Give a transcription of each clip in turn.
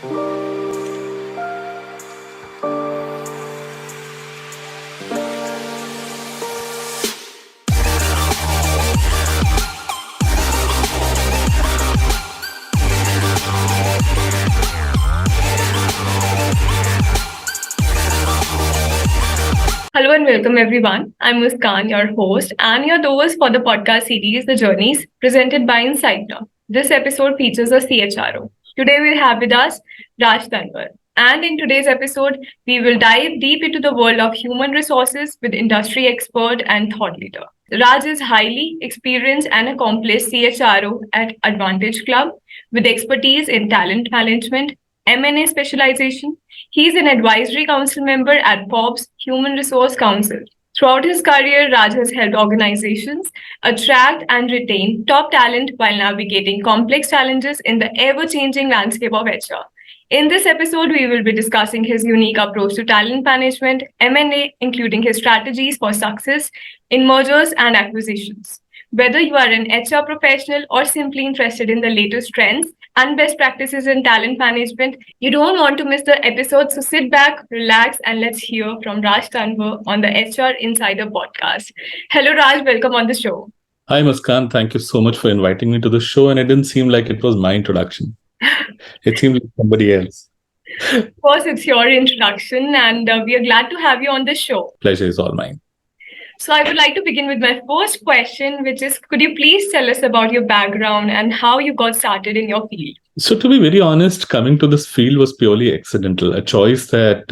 Hello and welcome everyone. I'm Muskan, your host, and your host for the podcast series The Journeys, presented by Insightner. This episode features a CHRO. Today we have with us Raj Tanwar. And in today's episode, we will dive deep into the world of human resources with industry expert and thought leader. Raj is highly experienced and accomplished CHRO at Advantage Club with expertise in talent management, M&A specialization. He is an advisory council member at Forbes Human Resources Council. Throughout his career, Raj has helped organizations attract and retain top talent while navigating complex challenges in the ever-changing landscape of HR. In this episode, we will be discussing his unique approach to talent management, M&A, including his strategies for success in mergers and acquisitions. Whether you are an HR professional or simply interested in the latest trends and best practices in talent management, you don't want to miss the episode. So sit back, relax, and let's hear from Raj Tanwar on the HR Insider podcast. Hello, Raj. Welcome on the show. Hi, Muskan. Thank you so much for inviting me to the show. And it didn't seem like it was my introduction. It seemed like somebody else. Of course, it's your introduction, and we are glad to have you on the show. Pleasure is all mine. So I would like to begin with my first question, which is, could you please tell us about your background and how you got started in your field? So to be very honest, coming to this field was purely accidental, a choice that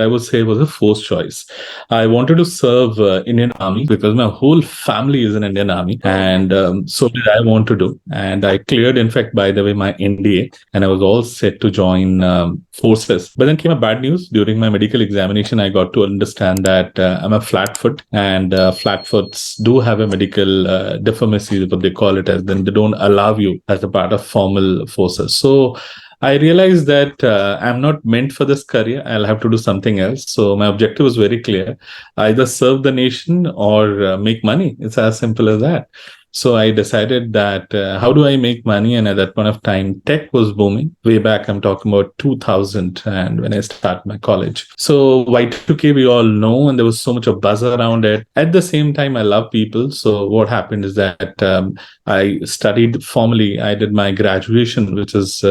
I would say was a forced choice. I wanted to serve Indian Army because my whole family is in Indian Army, and so did I want to do. And I cleared, in fact, by the way, my NDA, and I was all set to join forces. But then came a bad news. During my medical examination, I got to understand that I'm a flat foot, and flat foots do have a medical deformity, what they call it as. Then they don't allow you as a part of formal forces. So I realized that I'm not meant for this career. I'll have to do something else. So my objective was very clear: either serve the nation or make money. It's as simple as that. So I decided that how do I make money? And at that point of time, tech was booming. Way back, I'm talking about 2000, and when I started my college. So Y2K, we all know, and there was so much of buzz around it. At the same time, I love people. So what happened is that I studied formally. I did my graduation, which is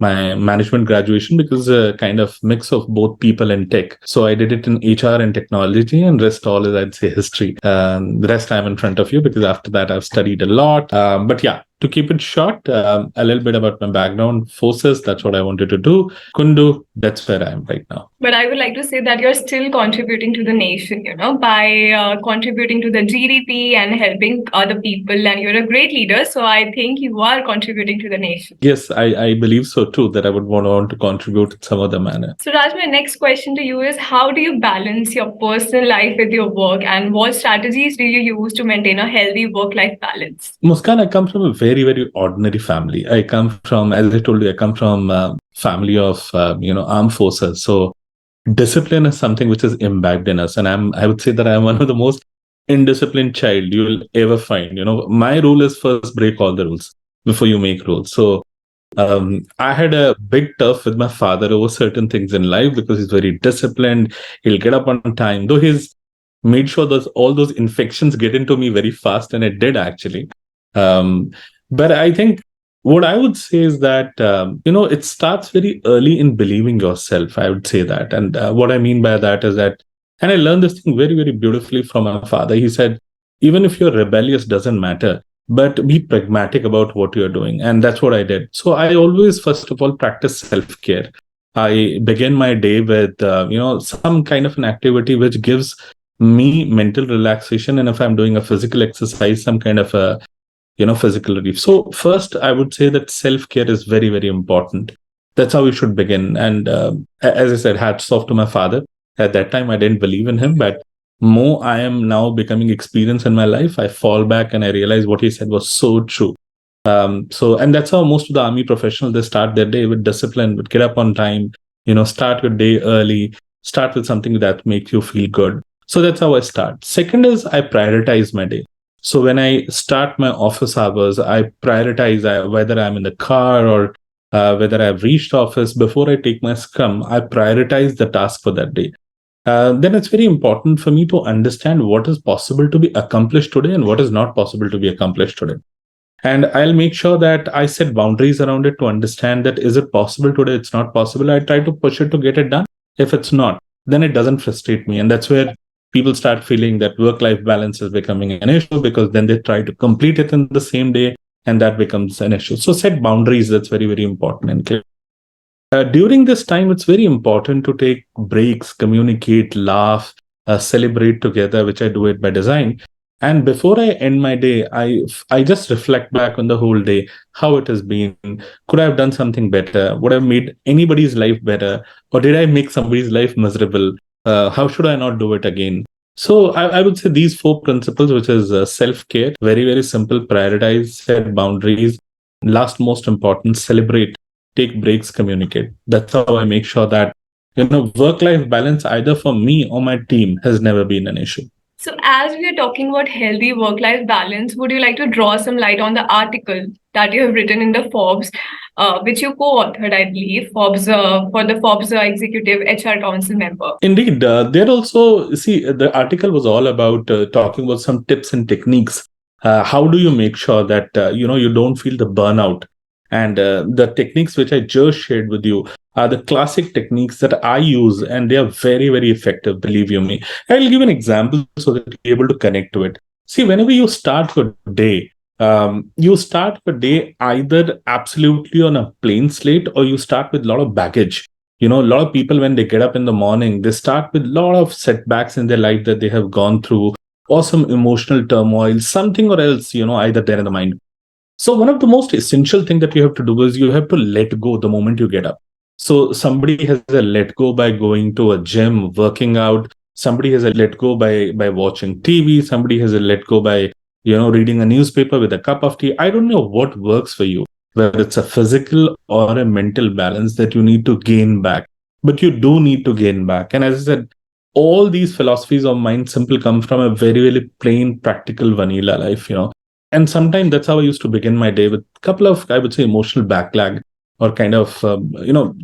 my management graduation, because a kind of mix of both people and tech. So I did it in HR and technology, and rest all is, I'd say, history. The rest I'm in front of you, because after that I've studied a lot. But yeah, to keep it short, a little bit about my background. Forces, that's what I wanted to do. Couldn't do. That's where I am right now. But I would like to say that you're still contributing to the nation, by contributing to the GDP and helping other people. And you're a great leader. So I think you are contributing to the nation. Yes, I believe so too, that I would want to contribute in some other manner. So Raj, my next question to you is, how do you balance your personal life with your work, and what strategies do you use to maintain a healthy work-life balance? Muskan, I come from a very, very ordinary family. I come from, as I told you, I come from family of, armed forces. So discipline is something which is imbibed in us. And I would say that I'm one of the most indisciplined child you'll ever find. My rule is first break all the rules before you make rules. So I had a big tough with my father over certain things in life, because he's very disciplined. He'll get up on time, though he's made sure that all those infections get into me very fast, and it did actually. But I think what I would say is that, it starts very early in believing yourself. I would say that. And what I mean by that is that, and I learned this thing very, very beautifully from my father. He said, even if you're rebellious, doesn't matter, but be pragmatic about what you're doing. And that's what I did. So I always, first of all, practice self-care. I begin my day with, some kind of an activity which gives me mental relaxation. And if I'm doing a physical exercise, some kind of a physical relief. So first, I would say that self-care is very, very important. That's how we should begin. And as I said, hats off to my father. At that time, I didn't believe in him, but more I am now becoming experienced in my life, I fall back and I realize what he said was so true. And that's how most of the army professionals, they start their day with discipline, with get up on time, start your day early, start with something that makes you feel good. So that's how I start. Second is I prioritize my day. So when I start my office hours, I prioritize whether I'm in the car or whether I've reached office, before I take my scrum, I prioritize the task for that day. Then it's very important for me to understand what is possible to be accomplished today and what is not possible to be accomplished today. And I'll make sure that I set boundaries around it to understand that is it possible today, it's not possible. I try to push it to get it done. If it's not, then it doesn't frustrate me. And that's where people start feeling that work-life balance is becoming an issue, because then they try to complete it in the same day, and that becomes an issue. So set boundaries, that's very, very important and clear. During this time, it's very important to take breaks, communicate, laugh, celebrate together, which I do it by design. And before I end my day, I just reflect back on the whole day, how it has been. Could I have done something better? Would I have made anybody's life better? Or did I make somebody's life miserable? How should I not do it again? So I would say these four principles, which is self-care, very, very simple, prioritize, set boundaries. Last, most important, celebrate, take breaks, communicate. That's how I make sure that, work-life balance, either for me or my team, has never been an issue. So, as we are talking about healthy work life balance, would you like to draw some light on the article that you have written in the Forbes, which you co authored, I believe, Forbes for the Forbes Executive HR Council member? Indeed. There also, see, the article was all about talking about some tips and techniques. How do you make sure that, you don't feel the burnout? And the techniques which I just shared with you are the classic techniques that I use, and they are very, very effective, believe you me. I'll give an example so that you're able to connect to it. See, whenever you start your day, you start your day either absolutely on a plain slate, or you start with a lot of baggage. A lot of people, when they get up in the morning, they start with a lot of setbacks in their life that they have gone through, or some emotional turmoil, something or else, either there in the mind. So one of the most essential thing that you have to do is you have to let go the moment you get up. So somebody has a let go by going to a gym, working out. Somebody has a let go by watching TV. Somebody has a let go by, reading a newspaper with a cup of tea. I don't know what works for you, whether it's a physical or a mental balance that you need to gain back. But you do need to gain back. And as I said, all these philosophies of mine simply come from a very, very plain, practical, vanilla life, And sometimes that's how I used to begin my day, with a couple of, I would say, emotional backlog, or kind of,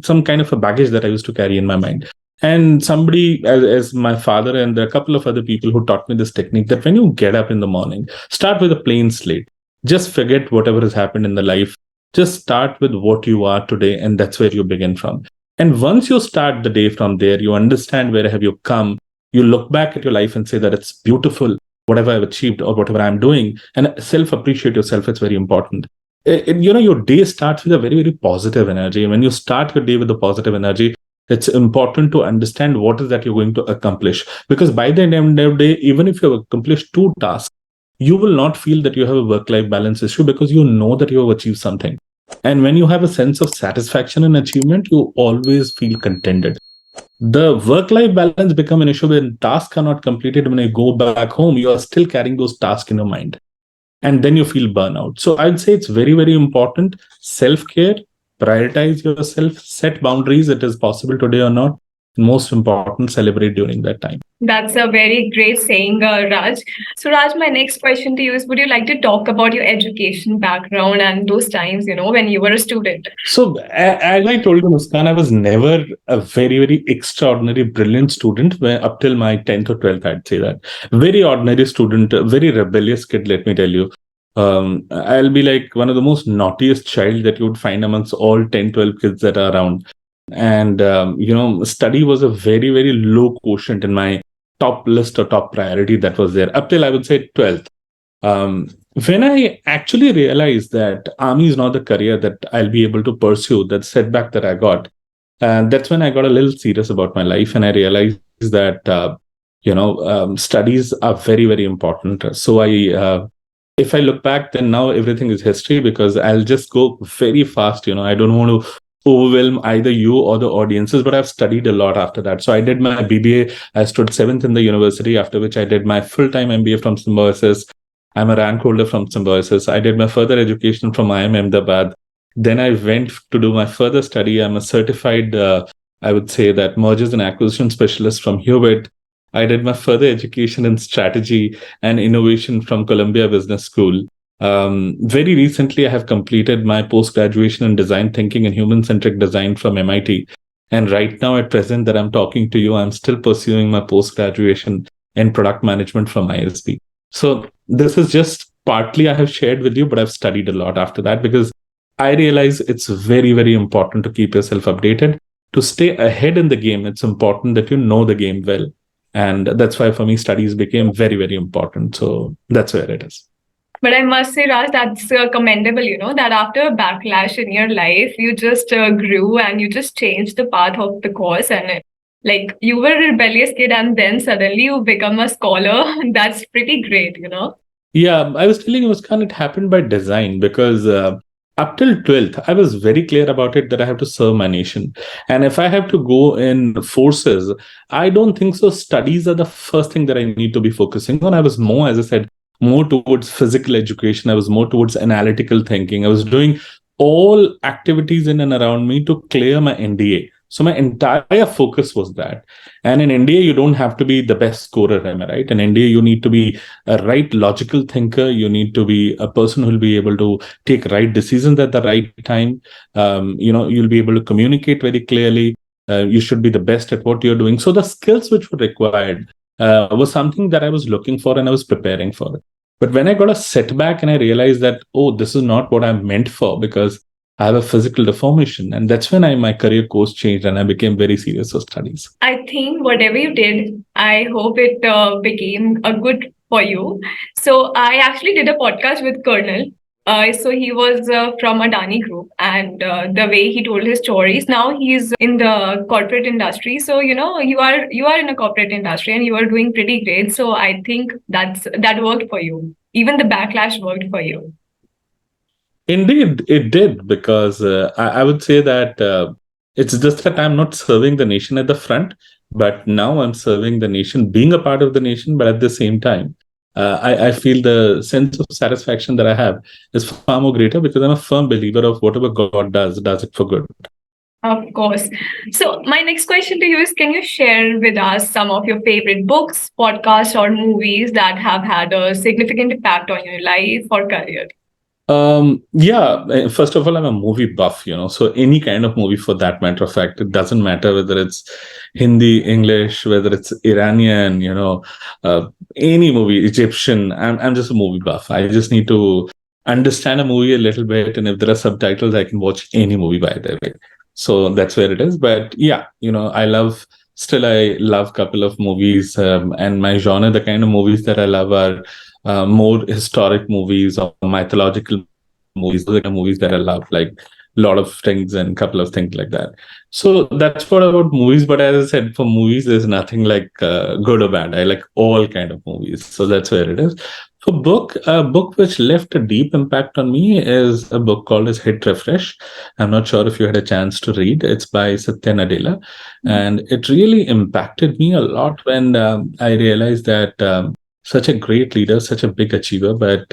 some kind of a baggage that I used to carry in my mind. And somebody, as my father and a couple of other people who taught me this technique, that when you get up in the morning, start with a plain slate. Just forget whatever has happened in the life. Just start with what you are today, and that's where you begin from. And once you start the day from there, you understand where have you come. You look back at your life and say that it's beautiful, whatever I've achieved or whatever I'm doing, and self-appreciate yourself. It's very important. Your day starts with a very, very positive energy. And when you start your day with a positive energy, it's important to understand what is that you're going to accomplish. Because by the end of the day, even if you have accomplished 2 tasks, you will not feel that you have a work-life balance issue, because you know that you have achieved something. And when you have a sense of satisfaction and achievement, you always feel contented. The work-life balance become an issue when tasks are not completed. When you go back home, you are still carrying those tasks in your mind. And then you feel burnout. So I'd say it's very, very important. Self-care, prioritize yourself, set boundaries. It is possible today or not. Most important, celebrate during that time. That's a very great saying, Raj. So, Raj, my next question to you is, would you like to talk about your education background and those times, when you were a student? So, as I told you, Muskan, I was never a very, very extraordinary, brilliant student up till my 10th or 12th, I'd say that. Very ordinary student, a very rebellious kid, let me tell you. I'll be like one of the most naughtiest child that you would find amongst all 10, 12 kids that are around. And, study was a very, very low quotient in my top list or top priority that was there up till I would say 12th. When I actually realized that army is not the career that I'll be able to pursue, that setback that I got, that's when I got a little serious about my life, and I realized that studies are very, very important. So if I look back, then now everything is history, because I'll just go very fast. I don't want to overwhelm either you or the audiences, but I've studied a lot after that. So I did my BBA. I stood 7th in the university, after which I did my full-time MBA from Symbiosis. I'm a rank holder from Symbiosis. I did my further education from IIM Ahmedabad. Then I went to do my further study. I'm a certified, I would say that mergers and acquisition specialist from Hewitt. I did my further education in strategy and innovation from Columbia Business School. Very recently, I have completed my post graduation in design thinking and human centric design from MIT. And right now, at present, that I'm talking to you, I'm still pursuing my post graduation in product management from ISB. So this is just partly I have shared with you, but I've studied a lot after that because I realize it's very, very important to keep yourself updated. To stay ahead in the game, it's important that you know the game well. And that's why for me, studies became very, very important. So that's where it is. But I must say, Raj, that's commendable, that after a backlash in your life, you just grew and you just changed the path of the course. And like you were a rebellious kid and then suddenly you become a scholar. That's pretty great. Yeah, I was telling you, Muskan, it happened by design because up till 12th, I was very clear about it that I have to serve my nation. And if I have to go in forces, I don't think so. Studies are the first thing that I need to be focusing on. I was more, as I said, more towards physical education. I was more towards analytical thinking. I was doing all activities in and around me to clear my NDA. So my entire focus was that. And in India, you don't have to be the best scorer, am I right? In India, you need to be a right logical thinker. You need to be a person who will be able to take right decisions at the right time. You'll be able to communicate very clearly. You should be the best at what you're doing. So the skills which were required was something that I was looking for and I was preparing for it. But when I got a setback and I realized that, oh, this is not what I'm meant for because I have a physical deformation. And that's when my career course changed and I became very serious with studies. I think whatever you did, I hope it became a good for you. So I actually did a podcast with Colonel. So he was from Adani Group, and the way he told his stories. Now he's in the corporate industry. So you are in a corporate industry, and you are doing pretty great. So I think that worked for you. Even the backlash worked for you. Indeed, it did because I would say that it's just that I'm not serving the nation at the front, but now I'm serving the nation, being a part of the nation, but at the same time, I feel the sense of satisfaction that I have is far more greater because I'm a firm believer of whatever God does it for good. Of course. So, my next question to you is, can you share with us some of your favorite books, podcasts, or movies that have had a significant impact on your life or career? Yeah, first of all, I'm a movie buff, so any kind of movie for that matter of fact, it doesn't matter whether it's Hindi, English, whether it's Iranian, any movie, Egyptian, I'm just a movie buff. I just need to understand a movie a little bit. And if there are subtitles, I can watch any movie by the way. So that's where it is. But yeah, I love a couple of movies and my genre, the kind of movies that I love are more historic movies or mythological movies. Those are the kind of movies that I love, like Lord of Things and a couple of things like that. So that's what about movies. But as I said, for movies, there's nothing like good or bad. I like all kind of movies. So that's where it is. For book, a book which left a deep impact on me is a book called as Hit Refresh. I'm not sure if you had a chance to read. It's by Satya Nadella. And it really impacted me a lot when I realized that such a great leader, such a big achiever, but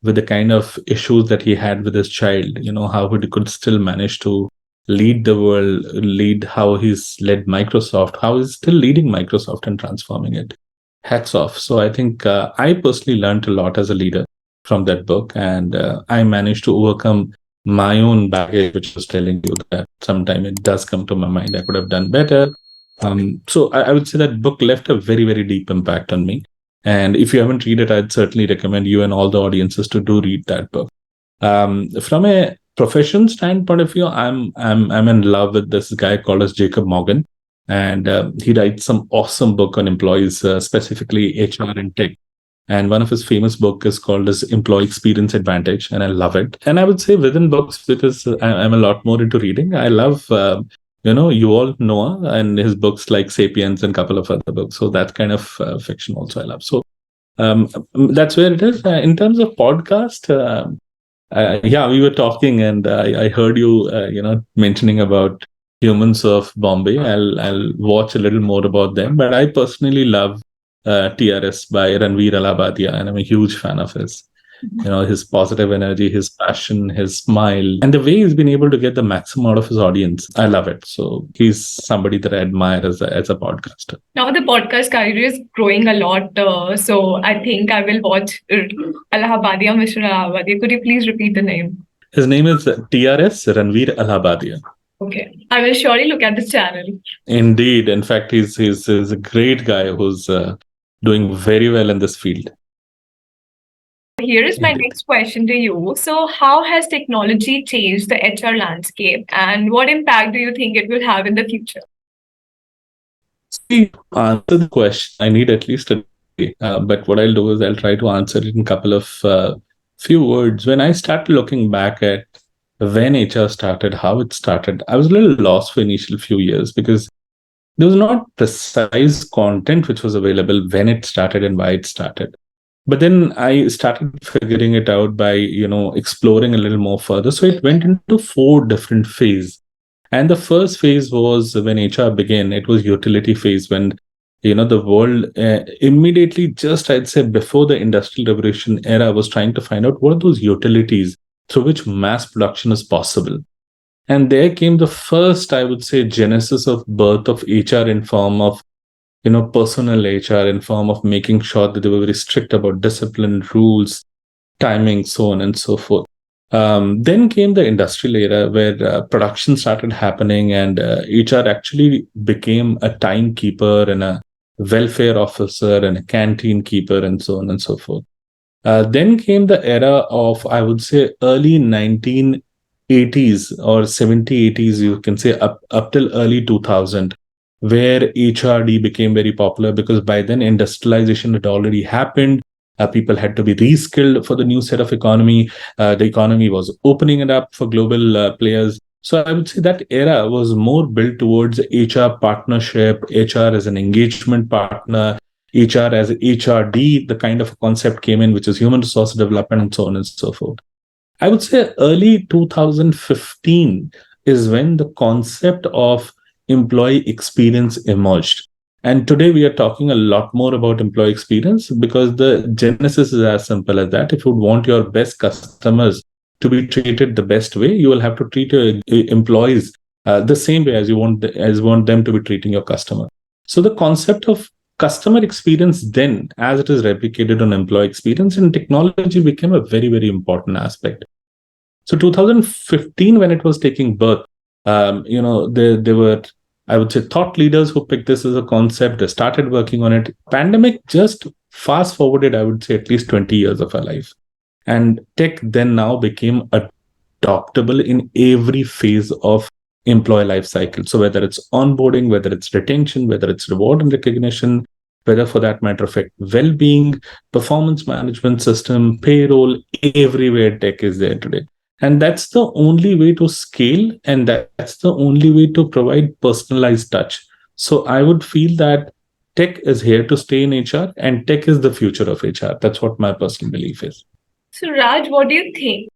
with the kind of issues that he had with his child, how he could still manage to lead the world, lead how he's led Microsoft, how he's still leading Microsoft and transforming it. Hats off. So I think I personally learned a lot as a leader from that book, and I managed to overcome my own baggage, which was telling you that sometimes it does come to my mind I could have done better. So I would say that book left a very, very deep impact on me. And if you haven't read it, I'd certainly recommend you and all the audiences to do read that book. From a profession standpoint of view, I'm in love with this guy called as Jacob Morgan, and he writes some awesome book on employees, specifically HR and tech. And one of his famous book is called as Employee Experience Advantage, and I love it. And I would say within books, because I'm a lot more into reading, I love Yuval Noah and his books like Sapiens and a couple of other books. So that kind of fiction also I love. So that's where it is. In terms of podcast, yeah, we were talking and I heard you, mentioning about Humans of Bombay. I'll watch a little more about them. But I personally love TRS by Ranveer Alabadia, and I'm a huge fan of his. His positive energy, his passion, his smile, and the way he's been able to get the maximum out of his audience. I love it. So he's somebody that I admire as a podcaster. Now the podcast career is growing a lot, so I think I will watch Allahabadia, Mr. Allahabadia. Could you please repeat the name? His name is TRS Ranveer Allahabadia. Okay, I will surely look at the channel. Indeed. In fact, he's a great guy who's doing very well in this field. Here is my next question to you. So, how has technology changed the HR landscape, and what impact do you think it will have in the future? See, to answer the question, I need at least a day. But what I'll do is I'll try to answer it in a couple of few words. When I started looking back at when HR started, how it started, I was a little lost for initial few years because there was not precise content which was available when it started and why it started. But then I started figuring it out by, exploring a little more further. So it went into 4 different phases. And the first phase was when HR began. It was utility phase when, the world immediately, just I'd say before the industrial revolution era, was trying to find out what are those utilities through which mass production is possible. And there came the first, I would say, genesis of birth of HR in form of, personal HR, in form of making sure that they were very strict about discipline, rules, timing, so on and so forth. Then came the industrial era where production started happening and HR actually became a timekeeper and a welfare officer and a canteen keeper and so on and so forth. Then came the era of, I would say, early 1980s or 70s, 80s, you can say up till early 2000, where HRD became very popular because by then industrialization had already happened. People had to be reskilled for the new set of economy. The economy was opening it up for global players. So I would say that era was more built towards HR partnership, HR as an engagement partner, HR as HRD, the kind of concept came in, which is human resource development and so on and so forth. I would say early 2015 is when the concept of employee experience emerged. And today we are talking a lot more about employee experience because the genesis is as simple as that. If you want your best customers to be treated the best way, you will have to treat your employees the same way as you want them to be treating your customer. So the concept of customer experience then, as it is replicated on employee experience, and technology became a very, very important aspect. So 2015, when it was taking birth, there were, I would say, thought leaders who picked this as a concept. They started working on it. Pandemic just fast forwarded, I would say, at least 20 years of our life. And tech then now became adoptable in every phase of employee life cycle. So whether it's onboarding, whether it's retention, whether it's reward and recognition, whether for that matter of fact, well-being, performance management system, payroll, everywhere tech is there today. And that's the only way to scale, and that's the only way to provide personalized touch. So I would feel that tech is here to stay in HR, and tech is the future of HR. That's what my personal belief is. So, Raj, what do you think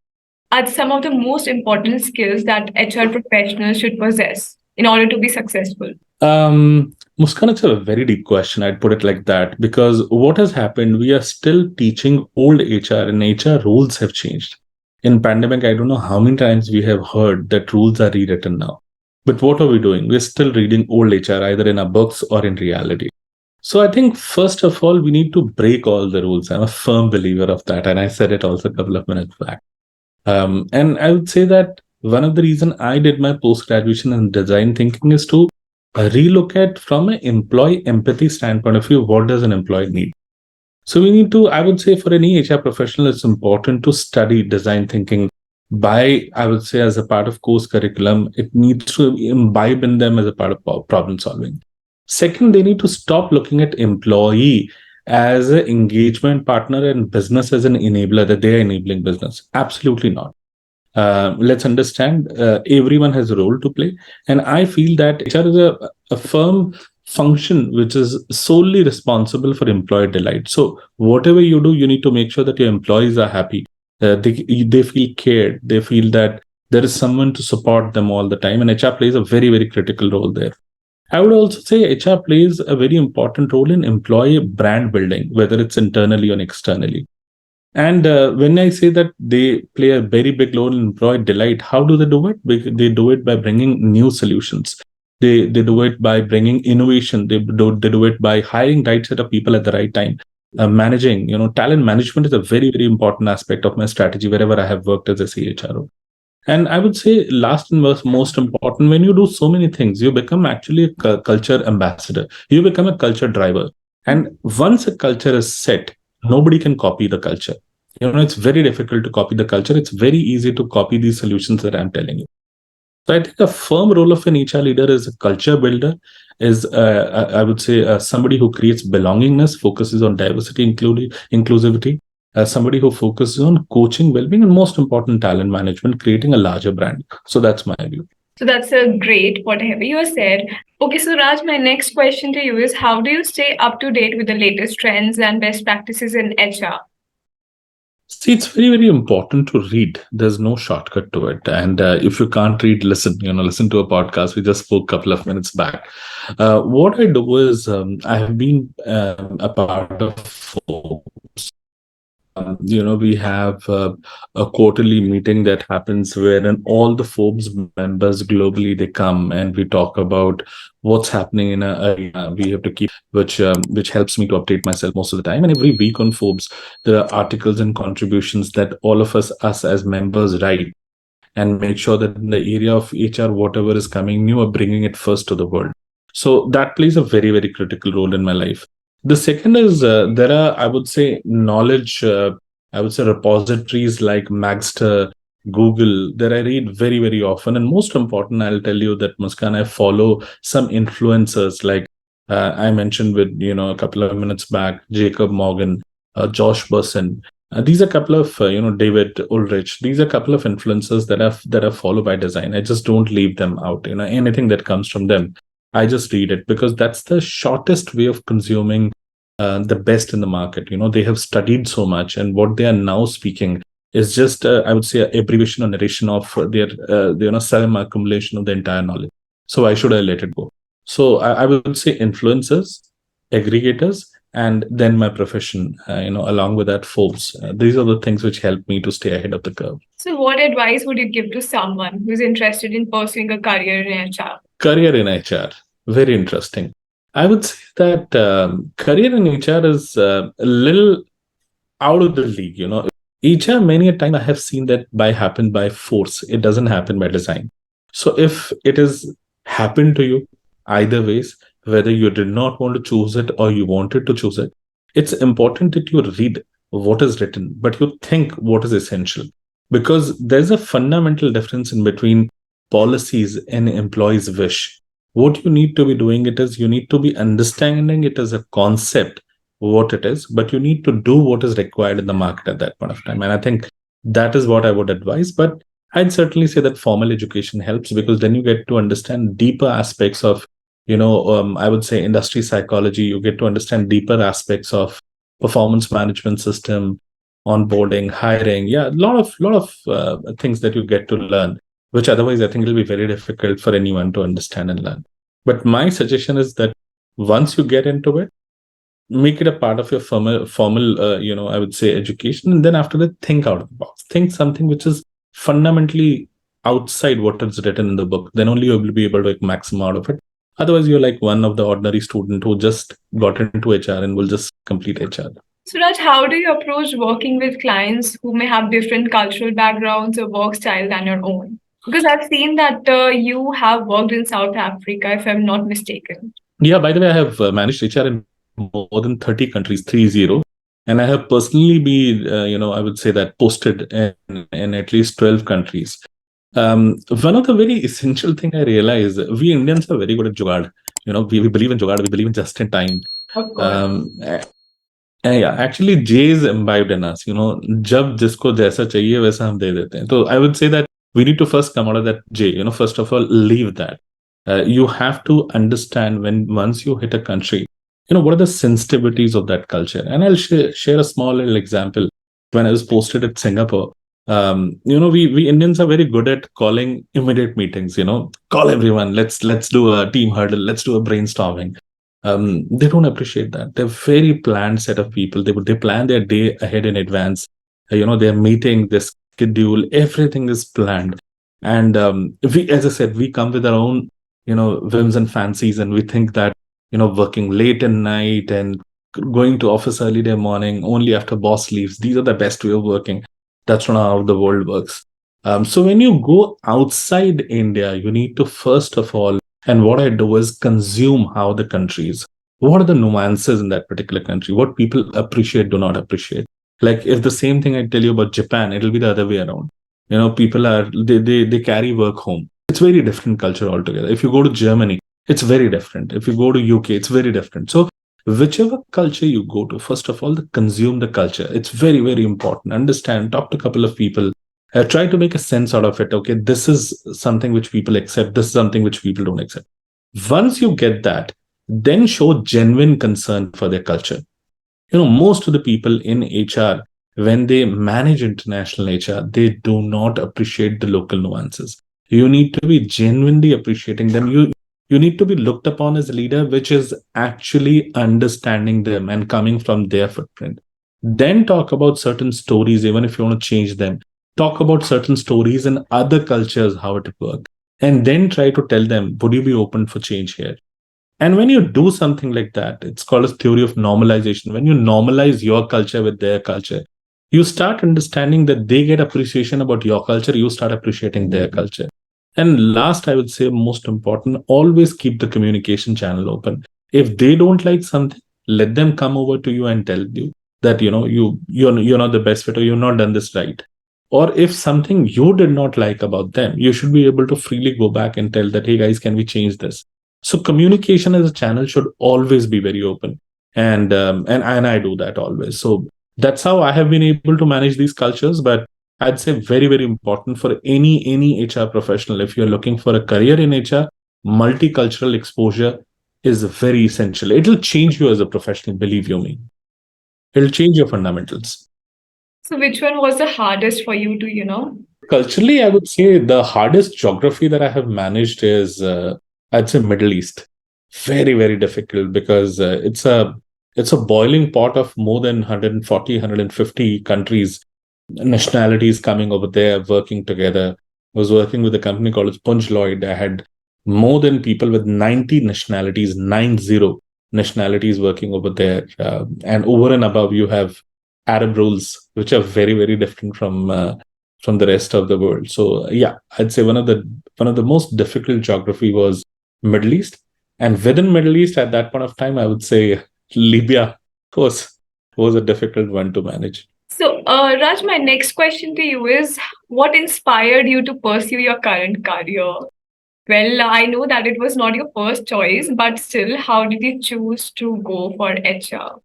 are some of the most important skills that HR professionals should possess in order to be successful? Muskan, it's a very deep question. I'd put it like that because what has happened, we are still teaching old HR and HR rules have changed. In pandemic, I don't know how many times we have heard that rules are rewritten now. But what are we doing? We're still reading old HR either in our books or in reality. So I think first of all, we need to break all the rules. I'm a firm believer of that. And I said it also a couple of minutes back. And I would say that one of the reasons I did my post-graduation in design thinking is to relook at from an employee empathy standpoint of view, what does an employee need? So we need to, I would say for any HR professional, it's important to study design thinking by, I would say, as a part of course curriculum. It needs to imbibe in them as a part of problem solving. Second, they need to stop looking at employee as an engagement partner and business as an enabler, that they are enabling business. Absolutely not. Let's understand everyone has a role to play. And I feel that HR is a firm function which is solely responsible for employee delight. So whatever you do, you need to make sure that your employees are happy. They feel cared. They feel that there is someone to support them all the time. And HR plays a very, very critical role there. I would also say HR plays a very important role in employee brand building, whether it's internally or externally. And when I say that they play a very big role in employee delight, how do they do it? They do it by bringing new solutions. They do it by bringing innovation. They do it by hiring right set of people at the right time. Managing, talent management is a very, very important aspect of my strategy wherever I have worked as a CHRO. And I would say, last and most important, when you do so many things, you become actually a culture ambassador. You become a culture driver. And once a culture is set, nobody can copy the culture. It's very difficult to copy the culture. It's very easy to copy these solutions that I'm telling you. So I think a firm role of an HR leader is a culture builder, is I would say somebody who creates belongingness, focuses on diversity, inclusivity, somebody who focuses on coaching, well-being, and most important, talent management, creating a larger brand. So that's my view. So that's a great whatever you said. Okay, so Raj, my next question to you is how do you stay up to date with the latest trends and best practices in HR? See, it's very, very important to read. There's no shortcut to it. And if you can't read, listen. Listen to a podcast. We just spoke a couple of minutes back. What I do is I have been a part of Forbes. We have a quarterly meeting that happens wherein all the Forbes members globally, they come and we talk about what's happening in a arena. We have to keep, which helps me to update myself most of the time. And every week on Forbes, there are articles and contributions that all of us as members write and make sure that in the area of HR, whatever is coming new, are bringing it first to the world. So that plays a very, very critical role in my life. The second is there are, I would say, knowledge, I would say, repositories like Magster, Google, that I read very, very often. And most important, I'll tell you that, Muskan, I follow some influencers like I mentioned with, a couple of minutes back, Jacob Morgan, Josh Burson. These are a couple of, David Ulrich. These are a couple of influencers that are followed by design. I just don't leave them out. Anything that comes from them, I just read it because that's the shortest way of consuming the best in the market. They have studied so much, and what they are now speaking is just, I would say, an abbreviation or narration of their, some accumulation of the entire knowledge. So why should I let it go? So I would say influencers, aggregators, and then my profession, along with that, Forbes. These are the things which help me to stay ahead of the curve. So, what advice would you give to someone who's interested in pursuing a career in HR? Career in HR, very interesting. I would say that career in HR is a little out of the league. HR, many a time I have seen that happen by force. It doesn't happen by design. So if it is happened to you, either ways, whether you did not want to choose it or you wanted to choose it, it's important that you read what is written, but you think what is essential. Because there's a fundamental difference in between policies and employees' wish. What you need to be doing it is you need to be understanding it as a concept, what it is, but you need to do what is required in the market at that point of time. And I think that is what I would advise. But I'd certainly say that formal education helps because then you get to understand deeper aspects of, I would say industry psychology. You get to understand deeper aspects of performance management system, onboarding, hiring. Yeah, a lot of things that you get to learn, which otherwise I think it'll be very difficult for anyone to understand and learn. But my suggestion is that once you get into it, make it a part of your formal I would say education, and then after that, think out of the box. Think something which is fundamentally outside what is written in the book. Then only you will be able to make maximum out of it. Otherwise, you're like one of the ordinary student who just got into HR and will just complete HR. So, Raj, how do you approach working with clients who may have different cultural backgrounds or work style than your own? Because I've seen that you have worked in South Africa, if I'm not mistaken. Yeah, by the way, I have managed HR in more than 30 countries, 30. And I have personally been, I would say that posted in at least 12 countries. One of the very essential thing I realize, we Indians are very good at jugaad. We believe in jugaad, we believe in just in time. Of course. Yeah, actually, J is imbibed in us. जब जिसको जैसा चाहिए वैसा हम दे देते हैं. So I would say that we need to first come out of that J. First of all, leave that. You have to understand once you hit a country, what are the sensitivities of that culture. And I'll share a small little example. When I was posted at Singapore, we Indians are very good at calling immediate meetings. Call everyone. Let's do a team hurdle. Let's do a brainstorming. They don't appreciate that. They're very planned set of people. They plan their day ahead in advance. Their meeting, their schedule, everything is planned. And we, as I said, we come with our own, whims and fancies, and we think that, working late at night and going to office early day morning only after boss leaves, these are the best way of working. That's not how the world works. So when you go outside India, you need to first of all, and what I do is consume how the country is. What are the nuances in that particular country? What people appreciate, do not appreciate. Like if the same thing I tell you about Japan, it'll be the other way around. People are they carry work home. It's very different culture altogether. If you go to Germany, it's very different. If you go to UK, it's very different. So whichever culture you go to, first of all, consume the culture. It's very, very important. Understand, talk to a couple of people, try to make a sense out of it. Okay, this is something which people accept. This is something which people don't accept. Once you get that, then show genuine concern for their culture. Most of the people in HR, when they manage international HR, they do not appreciate the local nuances. You need to be genuinely appreciating them. You need to be looked upon as a leader, which is actually understanding them and coming from their footprint. Then talk about certain stories, even if you want to change them. Talk about certain stories in other cultures, how it works. And then try to tell them, would you be open for change here? And when you do something like that, it's called a theory of normalization. When you normalize your culture with their culture, you start understanding that they get appreciation about your culture, you start appreciating their culture. And last, I would say, most important, always keep the communication channel open. If they don't like something, let them come over to you and tell you that you're not the best fit or you've not done this right. Or if something you did not like about them, you should be able to freely go back and tell that, hey guys, can we change this? So communication as a channel should always be very open, and I do that always. So that's how I have been able to manage these cultures. But I'd say very, very important for any HR professional. If you're looking for a career in HR, multicultural exposure is very essential. It'll change you as a professional, believe you me. It'll change your fundamentals. So, which one was the hardest for you to, Culturally, I would say the hardest geography that I have managed is, I'd say, Middle East. Very, very difficult because it's a boiling pot of more than 140, 150 countries, nationalities coming over there, working together. I was working with a company called Punj Lloyd. I had more than people with 90 nationalities, 90 nationalities working over there. And over and above, you have Arab rules, which are very, very different from the rest of the world. So yeah, I'd say one of the most difficult geography was Middle East. And within Middle East at that point of time, I would say Libya was a difficult one to manage. So, Raj, my next question to you is what inspired you to pursue your current career? Well, I know that it was not your first choice, but still, how did you choose to go for HR?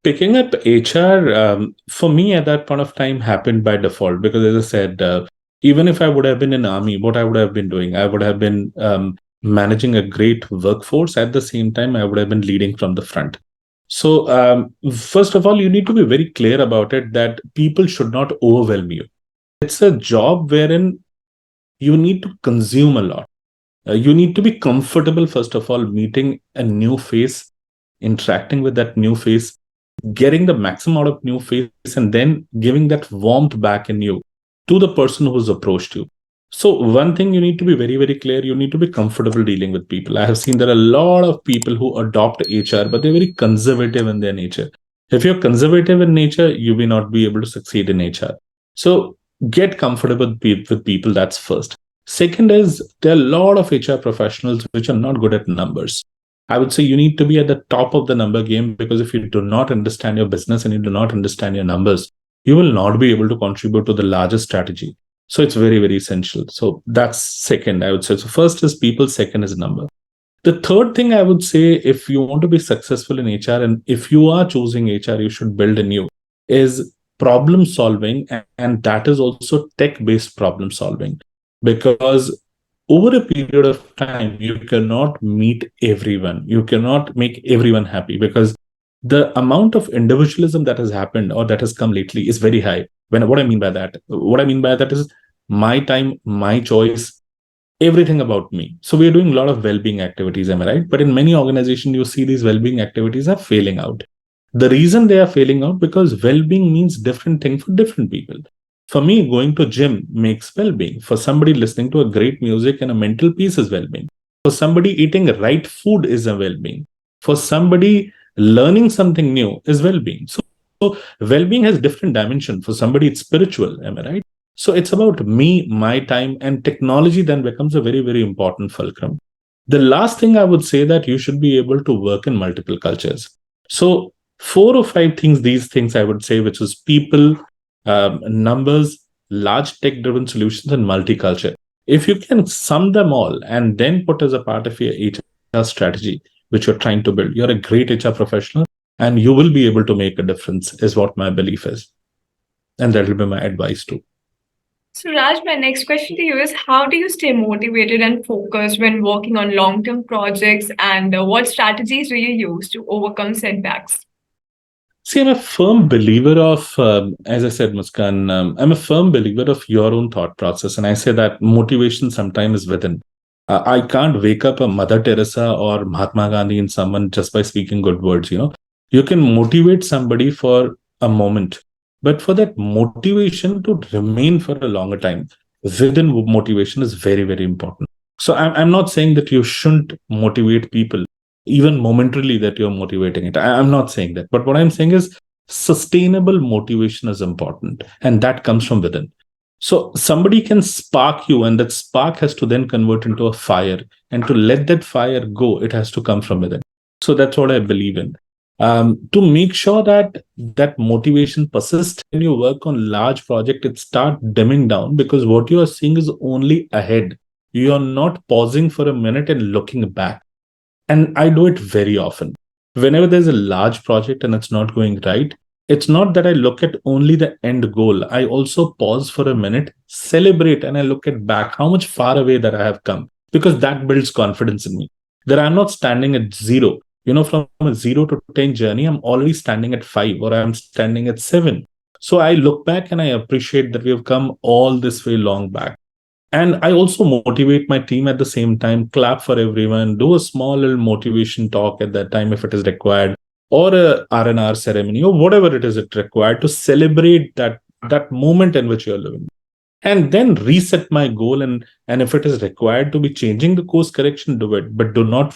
Picking up HR, for me at that point of time happened by default because, as I said, even if I would have been in army, what I would have been doing, I would have been managing a great workforce. At the same time, I would have been leading from the front. So, first of all, you need to be very clear about it that people should not overwhelm you. It's a job wherein you need to consume a lot. You need to be comfortable, first of all, meeting a new face, interacting with that new face, getting the maximum out of new face, and then giving that warmth back in you to the person who's approached you. So one thing you need to be very, very clear, you need to be comfortable dealing with people. I have seen there are a lot of people who adopt HR, but they're very conservative in their nature. If you're conservative in nature, you may not be able to succeed in HR. So get comfortable with people. That's first. Second is there are a lot of HR professionals which are not good at numbers. I would say you need to be at the top of the number game because if you do not understand your business and you do not understand your numbers, you will not be able to contribute to the larger strategy. So it's very, very essential. So that's second, I would say. So first is people, second is number. The third thing I would say, if you want to be successful in HR and if you are choosing HR, you should build in you is problem solving. And that is also tech based problem solving because over a period of time, you cannot meet everyone. You cannot make everyone happy because the amount of individualism that has happened or that has come lately is very high. What I mean by that? What I mean by that is my time, my choice, everything about me. So we are doing a lot of well-being activities, am I right? But in many organizations, you see these well-being activities are failing out. The reason they are failing out because well-being means different thing for different people. For me, going to gym makes well-being. For somebody, listening to a great music and a mental peace is well-being. For somebody, eating right food is a well-being. For somebody, learning something new is well-being. So well-being has different dimension. For somebody, it's spiritual. Am I right? So it's about me, my time, and technology then becomes a very, very important fulcrum. The last thing I would say that you should be able to work in multiple cultures. So four or five things, these things I would say, which is people, numbers, large tech-driven solutions, and multicultural. If you can sum them all and then put as a part of your HR strategy, which you're trying to build, you're a great HR professional, and you will be able to make a difference, is what my belief is. And that will be my advice too. So, Raj, my next question to you is how do you stay motivated and focused when working on long term projects, and what strategies do you use to overcome setbacks? See, I'm a firm believer of, as I said, Muskan, I'm a firm believer of your own thought process. And I say that motivation sometimes is within. I can't wake up a Mother Teresa or Mahatma Gandhi in someone just by speaking good words. You can motivate somebody for a moment, but for that motivation to remain for a longer time, within motivation is very, very important. So I'm not saying that you shouldn't motivate people even momentarily that you're motivating it. I'm not saying that. But what I'm saying is sustainable motivation is important. And that comes from within. So somebody can spark you, and that spark has to then convert into a fire. And to let that fire go, it has to come from within. So that's what I believe in. To make sure that that motivation persists when you work on large project, it start dimming down because what you are seeing is only ahead. You are not pausing for a minute and looking back. And I do it very often. Whenever there's a large project and it's not going right, it's not that I look at only the end goal. I also pause for a minute, celebrate, and I look at back how much far away that I have come, because that builds confidence in me. That I'm not standing at zero. From a 0 to 10 journey, I'm already standing at 5 or I'm standing at 7. So I look back and I appreciate that we have come all this way long back. And I also motivate my team at the same time, clap for everyone, do a small little motivation talk at that time if it is required, or a R&R ceremony, or whatever it is it required to celebrate that moment in which you're living. And then reset my goal, and if it is required to be changing the course correction, do it. But do not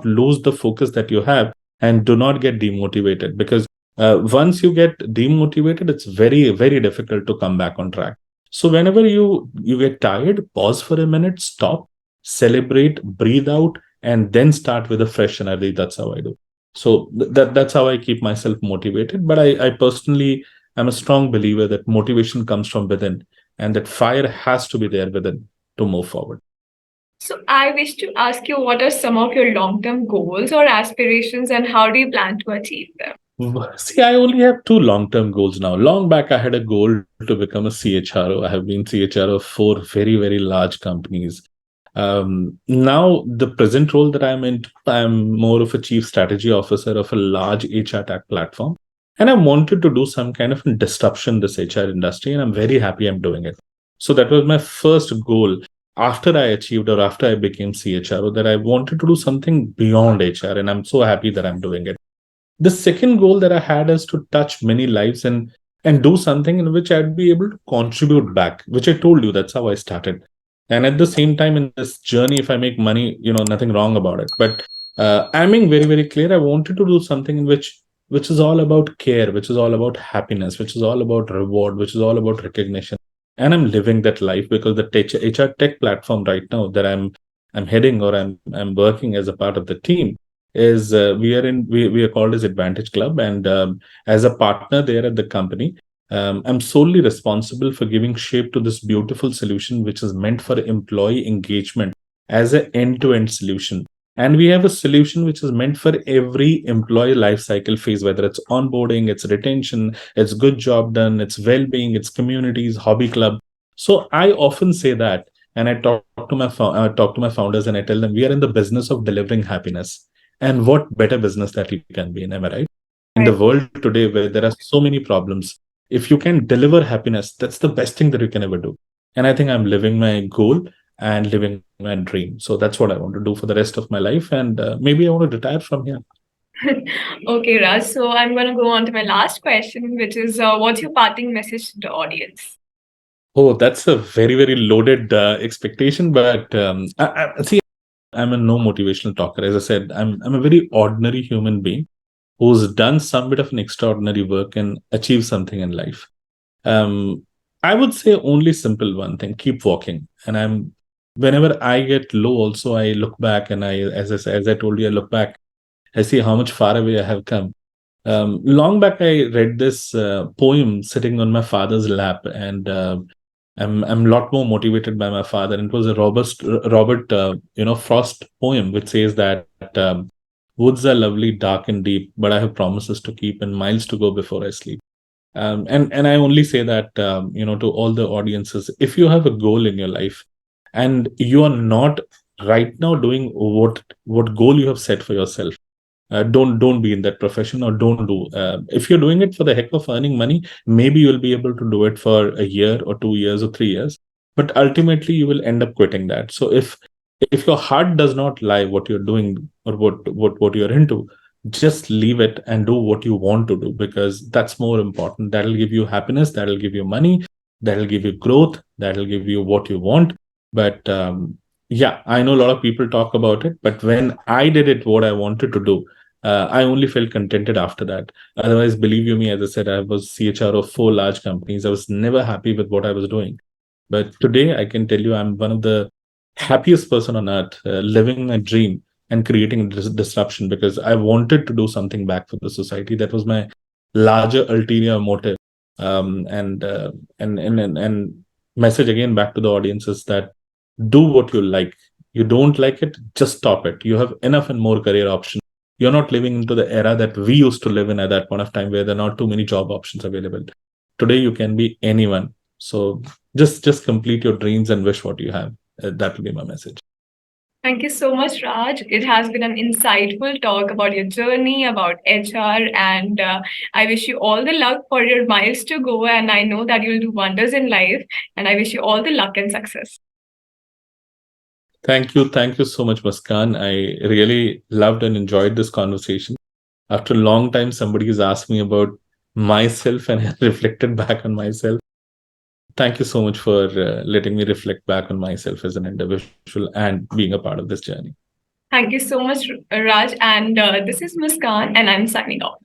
lose the focus that you have, and do not get demotivated, because once you get demotivated, it's very, very difficult to come back on track. So whenever you get tired, pause for a minute, stop, celebrate, breathe out, and then start with a fresh energy. That's how I do. So that's how I keep myself motivated. But I personally am a strong believer that motivation comes from within, and that fire has to be there within to move forward. So, I wish to ask you what are some of your long term goals or aspirations, and how do you plan to achieve them? See, I only have two long-term goals now. Long back, I had a goal to become a CHRO. I have been CHRO of four very, very large companies. Now, the present role that I'm in, I'm more of a chief strategy officer of a large HR tech platform. And I wanted to do some kind of disruption in this HR industry, and I'm very happy I'm doing it. So that was my first goal after I achieved, or after I became CHRO, that I wanted to do something beyond HR, and I'm so happy that I'm doing it. The second goal that I had is to touch many lives, and do something in which I'd be able to contribute back, which I told you, that's how I started. And at the same time, in this journey, if I make money, nothing wrong about it. But I'm being very, very clear. I wanted to do something in which is all about care, which is all about happiness, which is all about reward, which is all about recognition. And I'm living that life, because the HR tech platform right now that I'm heading, or I'm working as a part of the team, is we are called as Advantage Club, and as a partner there at the company, I'm solely responsible for giving shape to this beautiful solution, which is meant for employee engagement as an end-to-end solution. And we have a solution which is meant for every employee life cycle phase, whether it's onboarding, it's retention, it's good job done, it's well-being, it's communities, hobby club. So I often say that, and I talk to my founders, and I tell them we are in the business of delivering happiness. And what better business that you can be in, am I right? In the Right. world today where there are so many problems, if you can deliver happiness, that's the best thing that you can ever do. And I think I'm living my goal and living my dream. So that's what I want to do for the rest of my life. And maybe I want to retire from here. Okay, Raj. So I'm going to go on to my last question, which is what's your parting message to the audience? Oh, that's a very, very loaded expectation. But see, I'm a no motivational talker. As I said, I'm a very ordinary human being who's done some bit of an extraordinary work and achieved something in life. Um, I would say only simple one thing: keep walking. And whenever I get low, also I look back and as I told you, I look back. I see how much far away I have come. Long back, I read this poem sitting on my father's lap, and I'm a lot more motivated by my father. And it was a Robert Frost poem, which says that woods are lovely, dark and deep, but I have promises to keep and miles to go before I sleep. And I only say that to all the audiences: if you have a goal in your life, and you are not right now doing what goal you have set for yourself, don't be in that profession, or don't do. If you're doing it for the heck of earning money, maybe you'll be able to do it for a year or 2 years or 3 years, but ultimately you will end up quitting that. So if your heart does not lie what you're doing, or what you're into, just leave it and do what you want to do, because that's more important. That'll give you happiness, that'll give you money, that'll give you growth, that'll give you what you want. But yeah, I know a lot of people talk about it, but when I did it what I wanted to do, I only felt contented after that. Otherwise, believe you me, as I said, I was CHRO of 4 large companies. I was never happy with what I was doing. But today, I can tell you, I'm one of the happiest person on earth, living my dream and creating a disruption, because I wanted to do something back for the society. That was my larger ulterior motive. And and message again back to the audiences that do what you like. You don't like it, just stop it. You have enough and more career options. You're not living into the era that we used to live in at that point of time, where there are not too many job options available. Today you can be anyone. So just complete your dreams and wish what you have. That will be my message. Thank you so much, Raj. It has been an insightful talk about your journey, about HR, and I wish you all the luck for your miles to go. And I know that you'll do wonders in life. And I wish you all the luck and success. Thank you so much, Muskan. I really loved and enjoyed this conversation. After a long time, somebody has asked me about myself, and I reflected back on myself. Thank you so much for letting me reflect back on myself as an individual and being a part of this journey. Thank you so much, Raj. And this is Muskan, and I'm signing off.